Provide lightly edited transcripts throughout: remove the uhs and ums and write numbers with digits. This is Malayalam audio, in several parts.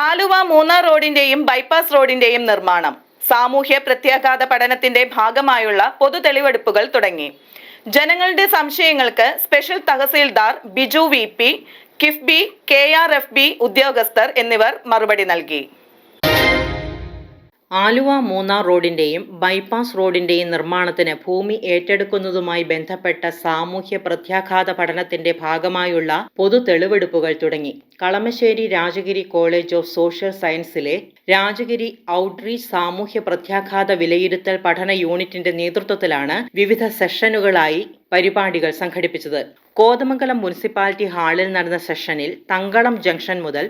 ആലുവ മൂന്നാർ റോഡിന്റെയും ബൈപ്പാസ് റോഡിന്റെയും നിർമ്മാണം സാമൂഹ്യ പ്രത്യാഘാത പഠനത്തിന്റെ ഭാഗമായുള്ള പൊതു തെളിവെടുപ്പുകൾ തുടങ്ങി. ജനങ്ങളുടെ സംശയങ്ങൾക്ക് special tahsildar Biju VP, KIIFB, KRFB ഉദ്യോഗസ്ഥർ എന്നിവർ മറുപടി നൽകി. ആലുവ മൂന്നാർ റോഡിന്റെയും ബൈപ്പാസ് റോഡിന്റെയും നിർമ്മാണത്തിന് ഭൂമി ഏറ്റെടുക്കുന്നതുമായി ബന്ധപ്പെട്ട സാമൂഹ്യ പ്രത്യാഘാത പഠനത്തിന്റെ ഭാഗമായുള്ള പൊതു തെളിവെടുപ്പുകൾ തുടങ്ങി. Kalamassery Rajagiri college of social സയൻസിലെ രാജഗിരി ഔട്ട്റീച്ച് സാമൂഹ്യ പ്രത്യാഘാത വിലയിരുത്തൽ പഠന യൂണിറ്റിന്റെ നേതൃത്വത്തിലാണ് വിവിധ സെഷനുകളായി പരിപാടികൾ സംഘടിപ്പിച്ചത്. കോതമംഗലം മുനിസിപ്പാലിറ്റി ഹാളിൽ നടന്ന സെഷനിൽ തങ്കളം ജംഗ്ഷൻ മുതൽ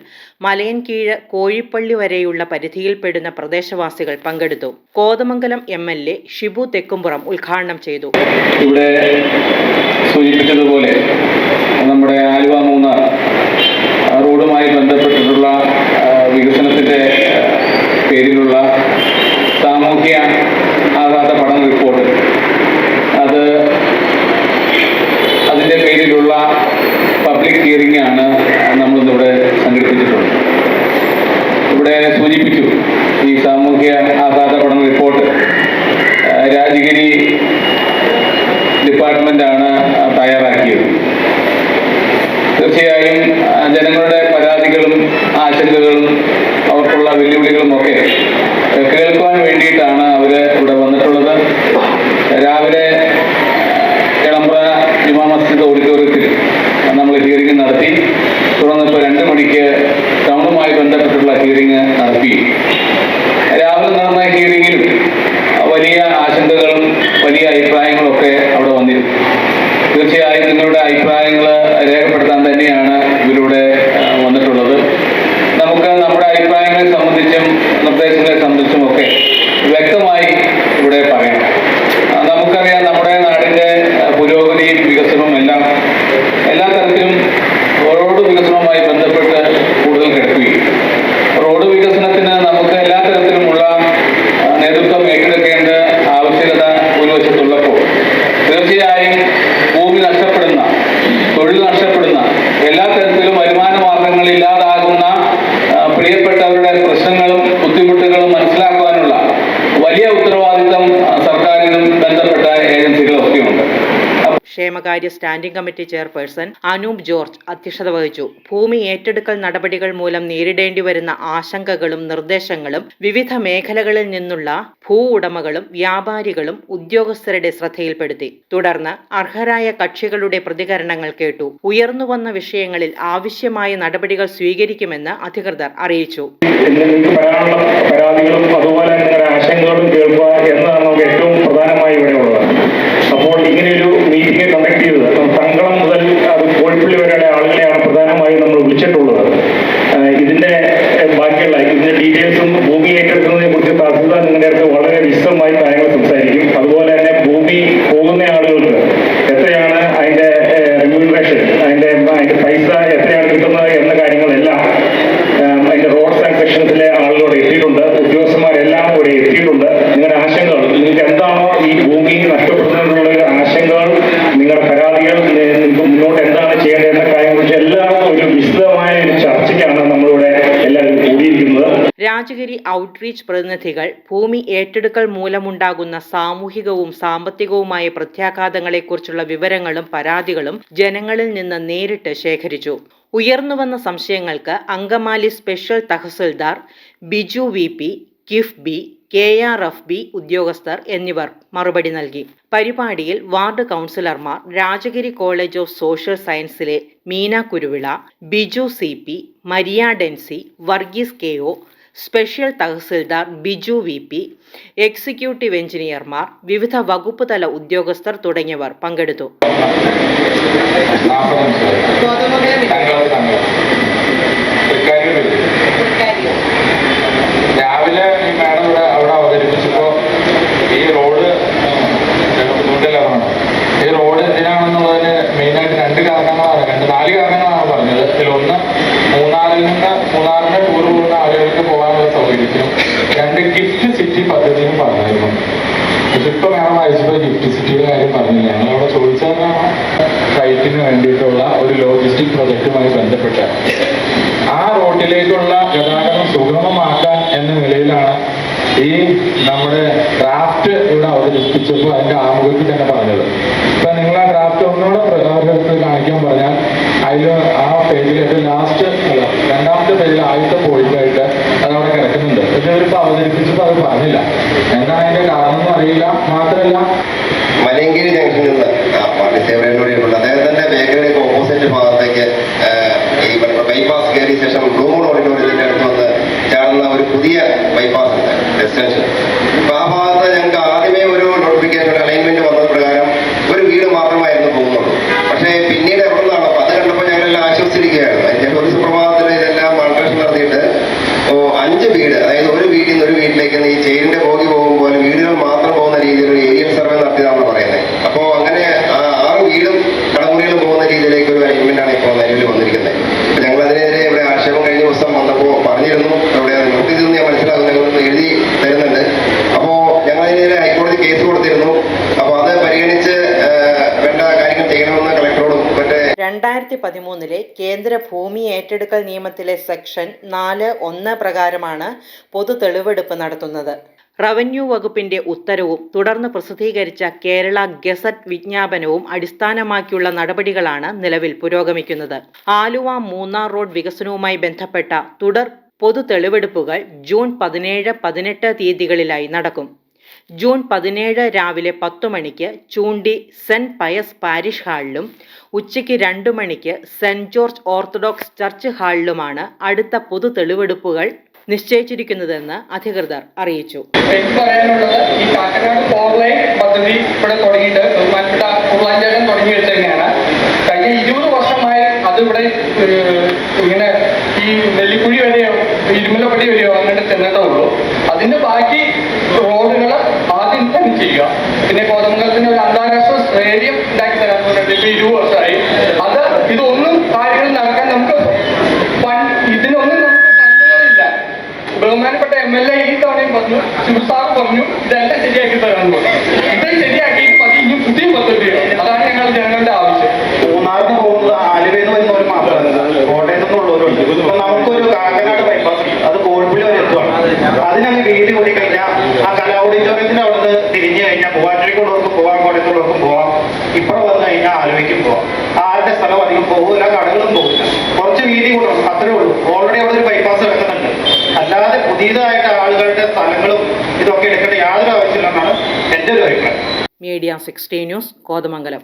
മലയൻകീഴ് കോഴിപ്പള്ളി വരെയുള്ള പരിധിയിൽപ്പെടുന്ന പ്രദേശവാസികൾ പങ്കെടുത്തു. കോതമംഗലം MLA ഷിബു തെക്കുംപുറം ഉദ്ഘാടനം ചെയ്തു. ഇവിടെ സൂചിപ്പിച്ചതുപോലെ നമ്മുടെ ആലുവ മൂന്നാർ റോഡുമായി ബന്ധപ്പെട്ടിട്ടുള്ള വികസനത്തിന്റെ പേരിലുള്ള സാമൂഹ്യ ആഘാത പഠന റിപ്പോർട്ട്, അതിന്റെ പേരിലുള്ള പബ്ലിക് ഹിയറിംഗ് ആണ് നമ്മളിന്നിവിടെ സംഘടിപ്പിച്ചിട്ടുള്ളത്. ഇവിടെ സൂചിപ്പിച്ചു, ഈ സാമൂഹ്യ ആഘാത പഠന റിപ്പോർട്ട് രാജഗിരി ഡിപ്പാർട്ട്മെന്റാണ് തയ്യാറാക്കിയത്. തീർച്ചയായും ജനങ്ങളുടെ പരാതികളും ആശങ്കകളും അവർക്കുള്ള വെല്ലുവിളികളും ഒക്കെ കേൾക്കുവാൻ വേണ്ടിയിട്ടാണ് അവർ ഇവിടെ വന്നിട്ടുള്ളത്. രാവിലെ എളമ്പ്ര ജുമാ മസ്ജിദ് ഓഡിറ്റോറിയത്തിൽ നമ്മൾ ഹിയറിംഗ് നടത്തി. തുടർന്ന് ഇപ്പോൾ 2 മണിക്ക് ടൗണുമായി ബന്ധപ്പെട്ടുള്ള ഹിയറിംഗ് നടത്തി. രാവിലെ നടന്ന ഹിയറിംഗിലും വലിയ ആശങ്കകളും വലിയ അഭിപ്രായങ്ങളും ഒക്കെ അവിടെ വന്നിരുന്നു. തീർച്ചയായും നിങ്ങളുടെ അഭിപ്രായങ്ങൾ രേഖപ്പെടുത്താൻ തന്നെയാണ് ഇവരിവിടെ വന്നിട്ടുള്ളത്. നമുക്ക് നമ്മുടെ അഭിപ്രായങ്ങളെ സംബന്ധിച്ചും നിർദ്ദേശങ്ങളെ സംബന്ധിച്ചും ഒക്കെ വ്യക്തമായി ഇവിടെ പറയാം. നമുക്കറിയാം, നമ്മുടെ നാടിന്റെ പുരോഗതിയും വികസനവും എല്ലാ തരത്തിലും റോഡ് വികസനവുമായി ബന്ധപ്പെട്ട് കൂടുതൽ കിടക്കുകയും റോഡ് വികസനത്തിന് നമുക്ക് എല്ലാ തരത്തിലുമുള്ള നേതൃത്വം ഏറ്റെടുക്കേണ്ട ആവശ്യകത ഒരു വശത്തുള്ളപ്പോൾ തീർച്ചയായും ഭൂമി നഷ്ടപ്പെടുന്ന, തൊഴിൽ നഷ്ടപ്പെടുന്ന, എല്ലാ തരത്തിലും വരുമാന മാർഗങ്ങൾ ഇല്ലാതാകുന്ന പ്രിയപ്പെട്ടവരുടെ പ്രശ്നങ്ങളും ബുദ്ധിമുട്ടുകളും മനസ്സിലാക്കുവാനുള്ള വലിയ ഉത്തരവാദിത്തം സർക്കാരിനും ബന്ധപ്പെട്ട ഏജൻസികളൊക്കെയുണ്ട്. ക്ഷേമകാര്യ standing committee chairperson Anoop George അധ്യക്ഷത വഹിച്ചു. ഭൂമി ഏറ്റെടുക്കൽ നടപടികൾ മൂലം നേരിടേണ്ടി വരുന്ന ആശങ്കകളും നിർദ്ദേശങ്ങളും വിവിധ മേഖലകളിൽ നിന്നുള്ള ഭൂ ഉടമകളും വ്യാപാരികളും ഉദ്യോഗസ്ഥരുടെ ശ്രദ്ധയിൽപ്പെടുത്തി. തുടർന്ന് അർഹരായ കക്ഷികളുടെ പ്രതികരണങ്ങൾ കേട്ടു. ഉയർന്നുവന്ന വിഷയങ്ങളിൽ ആവശ്യമായ നടപടികൾ സ്വീകരിക്കുമെന്ന് അധികൃതർ അറിയിച്ചു. ആശങ്കകളും കേൾക്കുക എന്നതാണ് നമുക്ക് ഏറ്റവും പ്രധാനമായി ഇവിടെ ഉള്ളത്. അപ്പോൾ ഇങ്ങനെയൊരു മീറ്റിംഗ് കണ്ടക്ട് ചെയ്തത് തങ്കളം മുതൽ കോഴിപ്പള്ളി വരെയുള്ള ആളുകളെയാണ് പ്രധാനമായും നമ്മൾ വിളിച്ചിട്ടുള്ളത്. ഇതിന്റെ ബാക്കിയുള്ള ഇതിന്റെ ഡീറ്റെയിൽസും ഭൂമി ഏറ്റെടുക്കുന്നതിനെ കുറിച്ച് തഹസീൽദാർ നിങ്ങളുടെ അടുത്ത് വളരെ വിശദമായി കാര്യങ്ങൾ സംസാരിക്കും. അതുപോലെ തന്നെ ഭൂമി പോകുന്ന ആളുകൾക്ക് എത്രയാണ് അതിന്റെ റെമ്യൂണറേഷൻ, അതിന്റെ പൈസ എത്രയാണ് കിട്ടുന്നത് എന്ന കാര്യങ്ങളെല്ലാം അതിന്റെ റോഡ്സ് ആൻഡ് സെക്ഷൻസിലെ ആളുകളോട് എത്തിയിട്ടുണ്ട്. ഉദ്യോഗസ്ഥന്മാരെല്ലാം ഇവിടെ എത്തിയിട്ടുണ്ട്. നിങ്ങളുടെ ആശങ്കകൾ, നിങ്ങൾക്ക് എന്താണോ ഈ ഭൂമി നഷ്ടപ്പെടുന്നതിനുള്ള ആശങ്കകൾ, നിങ്ങളുടെ പരാതികൾ, മുന്നോട്ട് എന്താണ് ചെയ്യേണ്ടത് എന്ന കാര്യങ്ങളെക്കുറിച്ച് എല്ലാം ഒരു വിശദമായ ഒരു ചർച്ചയ്ക്കാണ് നമ്മളിവിടെ എല്ലാവരും കൂടിയിരിക്കുന്നത്. രാജഗിരി ഔട്ട്റീച്ച് പ്രതിനിധികൾ ഭൂമി ഏറ്റെടുക്കൽ മൂലമുണ്ടാകുന്ന സാമൂഹികവും സാമ്പത്തികവുമായ പ്രത്യാഘാതങ്ങളെക്കുറിച്ചുള്ള വിവരങ്ങളും പരാതികളും ജനങ്ങളിൽ നിന്ന് നേരിട്ട് ശേഖരിച്ചു. ഉയർന്നുവന്ന സംശയങ്ങൾക്ക് Angamaly special tahsildar Biju VP, KIIFB, KRFB ഉദ്യോഗസ്ഥർ എന്നിവർ മറുപടി നൽകി. പരിപാടിയിൽ വാർഡ് കൗൺസിലർമാർ രാജഗിരി കോളേജ് ഓഫ് സോഷ്യൽ സയൻസിലെ Meena Kuruvila, Biju CP, Maria Densy, Varghese KO, special tahsildar Biju VP, executive എഞ്ചിനീയർമാർ, വിവിധ വകുപ്പ് തല ഉദ്യോഗസ്ഥർ തുടങ്ങിയവർ പങ്കെടുത്തു. രാവിലെ ഈ മാഡം അവിടെ അവതരിപ്പിച്ചപ്പോൾ ഈ റോഡ് ബുദ്ധിമുട്ടിലാണ്. ഈ റോഡ് എന്തിനാണെന്നുള്ളതിന് മെയിനായിട്ട് 4 കാരണങ്ങളാണ് പറഞ്ഞത്. ഇതിലൊന്ന് മൂന്നാറിന്റെ ടൂർ പോകുന്ന ആളുകൾക്ക് പോകാനുള്ള സൗകര്യത്തിനും, 2 ഗിഫ്റ്റ് സിറ്റി പദ്ധതിയും പറഞ്ഞിരുന്നു. ഇപ്പൊ മാഡം അയച്ചപ്പോൾ ഗിഫ്റ്റ് സിറ്റിയുടെ കാര്യം പറഞ്ഞില്ല. ഞങ്ങളവിടെ ചോദിച്ചതാണ് സൈറ്റിന് വേണ്ടിയിട്ടുള്ള ഒരു ലോജിസ്റ്റിക് പ്രൊജക്റ്റുമായി ബന്ധപ്പെട്ട് ആ റോഡിലേക്കുള്ള ഗതാഗത ഈ നമ്മുടെ ഡ്രാഫ്റ്റ് ഇവിടെ അവതരിപ്പിച്ചപ്പോൾ അതിന്റെ ആമുഖത്തിൽ തന്നെ പറഞ്ഞത്. ഇപ്പൊ നിങ്ങൾ ആ ഡ്രാഫ്റ്റ് ഒന്നുകൂടെ അവരുടെ കാണിക്കാൻ പറഞ്ഞാൽ അതിൽ ആ പേജിൽ ഏറ്റവും ലാസ്റ്റ് അല്ല രണ്ടാമത്തെ പേജിൽ ആദ്യത്തെ പോയിന്റായിട്ട് അത് അവിടെ കിടക്കുന്നുണ്ട്. പക്ഷെ അവരിപ്പോ അവതരിപ്പിച്ചപ്പോൾ അത് പറഞ്ഞില്ല. എന്താണ് അതിന്റെ കാരണം എന്ന് അറിയില്ല. മാത്രമല്ല മലയങ്കിരി ജംഗ്ഷനിൽ നിന്ന് പാർട്ടി സേവനോടെയുണ്ട് അദ്ദേഹത്തിന്റെ ബേക്കറിയുടെ ഓപ്പോസിറ്റ് ഭാഗത്തേക്ക് ഈ ബൈപ്പാസ് കയറിയ ശേഷം ബ്ലൂ മൂൺ ഓഡിറ്റോറിയത്തിന്റെ അടുത്ത് വന്ന് ചേർന്ന ഒരു പുതിയ ബൈപ്പാസ് ഉണ്ട് എക്സ്റ്റൻഷൻ. അപ്പൊ ആ ഭാഗത്ത് ഞങ്ങൾക്ക് ആദ്യമേ ഒരു നോട്ടിഫിക്കേഷൻ അലൈൻമെന്റ് വന്നത് പ്രകാരം ഒരു വീട് മാത്രമായിരുന്നു പോകുന്നുള്ളൂ. പക്ഷേ പിന്നീട് എവിടെ നിന്നാണോ അത് കണ്ടപ്പോൾ ഞങ്ങളെല്ലാം ആശ്വസിച്ചിരിക്കുകയായിരുന്നു. അതിന്റെ ഒരു സുപ്രഭാതത്തിൽ ഇതെല്ലാം ആൾട്രേഷൻ നടത്തിയിട്ട് 5 വീട്, അതായത് ഒരു വീട്ടിൽ നിന്ന് ഒരു വീട്ടിലേക്ക് ഈ ചെയിനിന്റെ പോകി പോകുമ്പോൾ വീടുകൾ മാത്രം പോകുന്ന രീതിയിൽ ഒരു ഏരിയൽ സർവേ നടത്തിയതാണെന്ന് പറയുന്നത്. അപ്പോൾ അങ്ങനെ 6 വീടും കടമുറികളും പോകുന്ന രീതിയിലേക്ക് ഒരു അലൈൻമെന്റ് ആണ് ഇപ്പോൾ നിലവിൽ വന്നിരിക്കുന്നത്. ഞങ്ങൾ അതിനെതിരെ ഇവിടെ ആക്ഷേപം കഴിഞ്ഞ ദിവസം വന്നപ്പോൾ പറഞ്ഞിരുന്നു. ഇവിടെ നോട്ടീസിൽ നിന്ന് ഞാൻ മനസ്സിലാകും ഞങ്ങൾ എഴുതി തരുന്നുണ്ട്. അപ്പോൾ ഞങ്ങൾ അതിനെതിരെ ഹൈക്കോടതി കേസ് കൊടുത്തിരുന്നു. അപ്പോൾ അത് പരിഗണിച്ച് വേണ്ട കാര്യങ്ങൾ ചെയ്യണമെന്ന് കളക്ടറോടും മറ്റേ 2013 കേന്ദ്ര ഭൂമി ഏറ്റെടുക്കൽ നിയമത്തിലെ സെക്ഷൻ 4(1) പ്രകാരമാണ് പൊതു തെളിവെടുപ്പ് നടത്തുന്നത്. റവന്യൂ വകുപ്പിന്റെ ഉത്തരവും തുടർന്ന് പ്രസിദ്ധീകരിച്ച കേരള ഗസറ്റ് വിജ്ഞാപനവും അടിസ്ഥാനമാക്കിയുള്ള നടപടികളാണ് നിലവിൽ പുരോഗമിക്കുന്നത്. ആലുവ മൂന്നാർ റോഡ് വികസനവുമായി ബന്ധപ്പെട്ട തുടർ പൊതു തെളിവെടുപ്പുകൾ ജൂൺ 17, 18 തീയതികളിലായി നടക്കും. ജൂൺ 17 രാവിലെ 10 മണിക്ക് ചൂണ്ടി സെന്റ് പയസ് പാരിഷ് ഹാളിലും ഉച്ചയ്ക്ക് 2 മണിക്ക് സെന്റ് ജോർജ് ഓർത്തഡോക്സ് ചർച്ച് ഹാളിലുമാണ് അടുത്ത പൊതു തെളിവെടുപ്പുകൾ നിശ്ചയിച്ചിരിക്കുന്നതെന്ന് അധികൃതർ അറിയിച്ചു. എനിക്ക് പറയാനുള്ളത് ഈ കാക്കനാട് 4 ലൈൻ പദ്ധതി ഇവിടെ തുടങ്ങിയിട്ട് ബഹുമാനപ്പെട്ട ഉരുളാഞ്ചേട്ടൻ തുടങ്ങി വെച്ചതന്നെയാണ്. കഴിഞ്ഞ 20 വർഷമായി അതിവിടെ ഇങ്ങനെ ഈ നെല്ലിക്കുഴി വരെയോ ഇരുമലപ്പടി വരെയോ അങ്ങനെ ചെന്നിട്ടേ ഉള്ളൂ. അതിന്റെ ബാക്കി റോഡുകൾ ആദ്യം തന്നെ ചെയ്യുക. പിന്നെ കോതമംഗലത്തിന് ഒരു അന്താരാഷ്ട്ര സ്റ്റേഡിയം ഉണ്ടാക്കി തരാൻ പറഞ്ഞിട്ട് ഇപ്പൊ 20 വർഷമായി. അത് ഇതൊന്നും കാര്യങ്ങൾ നടക്കാൻ നമുക്ക് ഇതിനൊന്നും ബഹുമാനപ്പെട്ട MLA ഈ തവണയും പറഞ്ഞു, ശിവസാർ പറഞ്ഞു ഇതെല്ലാം ശരിയാക്കി തരാൻ പറഞ്ഞു. ഇത് ശരിയാക്കിയിട്ട് മതി ഇനി പുതിയ പദ്ധതിയോ. അതാണ് ഞങ്ങളുടെ ആവശ്യം. മൂന്നാറിന് പോകുന്നത് ആലുവയിൽ നിന്ന് വരുന്നവർ മാത്രമല്ല, കോട്ടയത്തു നിന്നുള്ളവരുണ്ട്. ഇപ്പൊ നമുക്കൊരു കാക്കനാട് ബൈപ്പാസ് അത് കോഴിപ്പള്ളി വരെ എത്തുവാണ്. അതിനങ്ങ് വീതി കൂടി കഴിഞ്ഞാൽ ആ കലാ ഓഡിറ്റോറിയത്തിന്റെ അവിടുന്ന് തിരിഞ്ഞു കഴിഞ്ഞാൽ മൂവാറ്റുപുഴയ്ക്കുള്ളവർക്കും പോവാം, കോട്ടയത്തുള്ളവർക്കും പോവാം. ഇവിടെ വന്നു കഴിഞ്ഞാൽ ആലുവയ്ക്കും പോവാം. ആരുടെ സ്ഥലം അധികം പോകില്ല, കടകളും പോകില്ല. കുറച്ച് വീതി കൂടണം, അത്രേ ഉള്ളൂ. ഓൾറെഡി അവിടെ ഒരു ബൈപ്പാസ് കിടക്കുന്നുണ്ട്. അല്ലാതെ പുതിയതായിട്ട് ആളുകളുടെ സ്ഥലങ്ങളും ഇതൊക്കെ എടുക്കേണ്ട യാതൊരു ആവശ്യമില്ലെന്നാണ് എൻ്റെ ഒരു അഭിപ്രായം. Media 60 news, Kothamangalam.